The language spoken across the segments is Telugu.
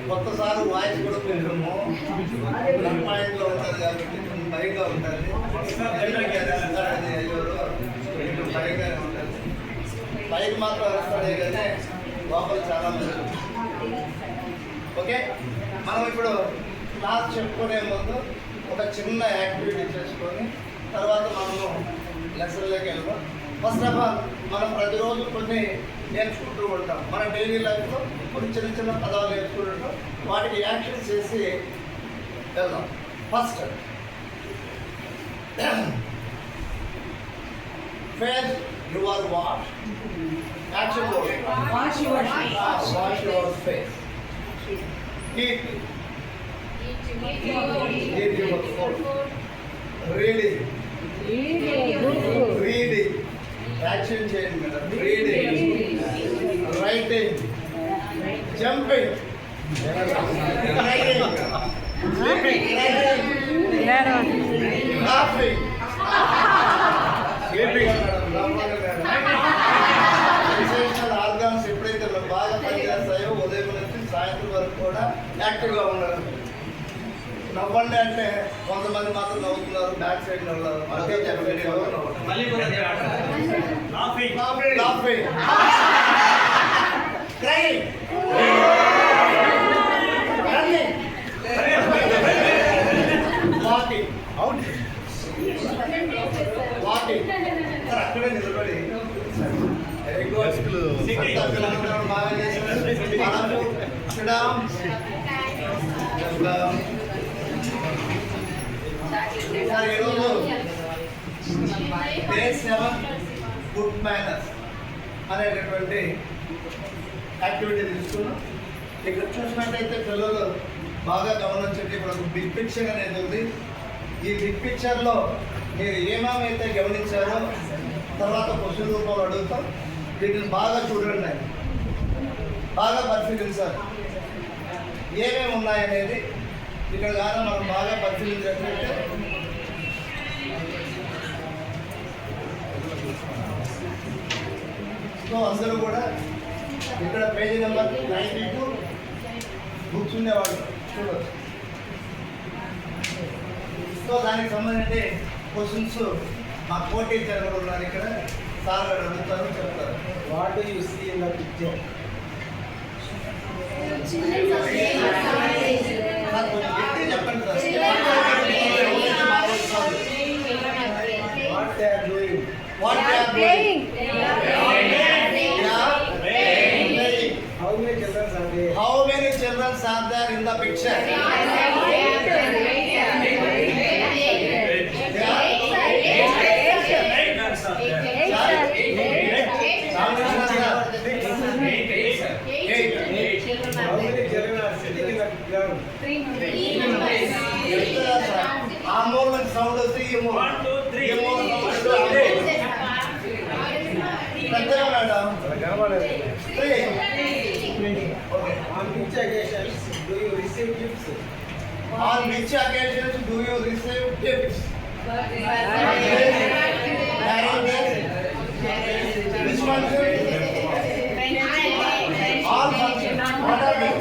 కొత్తసారి వాయిస్ కూడా కొంచెము పాయింట్లో ఉంటుంది కాబట్టి పైగా ఉంటుంది, పైగానే ఉంటుంది. పైకి మాత్రం వస్తాడే కానీ లోపల చాలా మంది. ఓకే, మనం ఇప్పుడు క్లాస్ చెప్పుకునే ముందు ఒక చిన్న యాక్టివిటీ చేసుకొని తర్వాత మనము లెసన్లోకి వెళ్దాం. ఫస్ట్ ఆఫ్ ఆల్ మనం ప్రతిరోజు కొన్ని నేర్చుకుంటూ ఉంటాం. మన డైలీ లైఫ్లో కొన్ని చిన్న చిన్న పదాలు నేర్చుకుంటుంటాం, వాటికి యాక్షన్ చేసి వెళ్దాం. First face your wash action. Wash your face. Eat your food. Reading action చేయండి madam. Reading, writing, jumping, laughing, విశేషాల ఆర్గాన్స్ ఎప్పుడైతే బాగా పనిచేస్తాయో ఉదయం నుంచి సాయంత్రం వరకు కూడా యాక్టివ్గా ఉండాలి. నవ్వండి అంటే కొంతమంది మాత్రం నవ్వుతున్నారు, బ్యాక్ సైడ్ నవ్వుతున్నారు. అక్కడే నిలబడి బాగా చేసిన ఈరోజు డే 7 గుడ్ మేనర్స్ అనేటటువంటి యాక్టివిటీ తీసుకున్నాం. ఇక్కడ చూసినట్టయితే పిల్లలు బాగా గమనించండి. ఇప్పుడు ఒక బిగ్ పిక్చర్ అనేది ఉంది. ఈ బిగ్ పిక్చర్లో మీరు ఏమేమైతే గమనించారో తర్వాత క్వశ్చన్ రూపంలో అడుగుతాం. వీటిని బాగా చూడండి, బాగా పరిశీలించాలి ఏమేమి ఉన్నాయనేది. ఇక్కడ కానీ మనం బాగా పరిశీలించినట్లయితే సో అందరూ కూడా ఇక్కడ పేజీ నెంబర్ 92 బుక్స్ ఉండేవాళ్ళు చూడవచ్చు. సో దానికి సంబంధించి క్వశ్చన్స్ మా టీచర్ కూడా ఉన్నారు ఇక్కడ. సార్ గారు అడుగుతారు, చెప్తారు. What do you see in the picture? చెప్పండి sir. What they are doing? What they are playing? How many children are there? How many children are there in the picture? Moment sound is 3 more. 1 2 3 more. Madam. 3. Okay. On which occasions do you receive gifts? On which occasions do you receive gifts? Which one? All functions. What are they?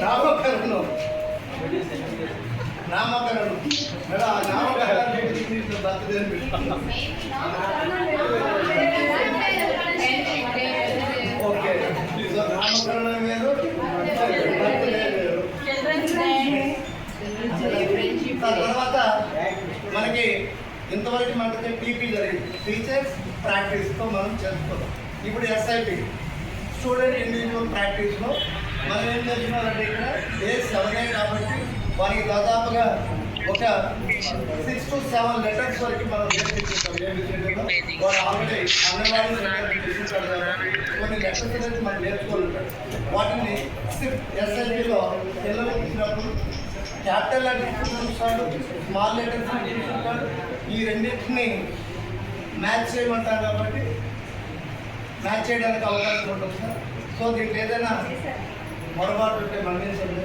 నామకరణం మేడం. నామకరణం ఓకే. నామకరణం వేరు, తర్వాత మనకి ఇంతవరకు మనకి టీపీ జరిగింది. టీచర్స్ ప్రాక్టీస్తో మనం చేసుకుంటాం. ఇప్పుడు ఎస్ఐపి స్టూడెంట్ ఇండివిజువల్ ప్రాక్టీస్లో మనం ఏం చేస్తున్నారంటే ఇక్కడ డే 7 కాబట్టి వారికి దాదాపుగా ఒక 6 to 7 లెటర్స్ వరకు మనం నేర్పించుకుంటాం. వాడు ఆల్రెడీ కొన్ని లెటర్స్ అనేది మనం నేర్చుకుంటాం. వాటిని ఎస్ఐపిలో పిల్లలకు ఇచ్చినప్పుడు క్యాపిటల్ లెటర్స్ చూస్తాడు, స్మాల్ లెటర్స్ చూస్తుంటాడు. ఈ రెండింటిని మ్యాచ్ చేయమంటారు కాబట్టి మ్యాచ్ చేయడానికి అవకాశం ఉంటుంది సార్. సో దీంట్లో ఏదైనా పొరపాటు ఉంటే మన్నించండి.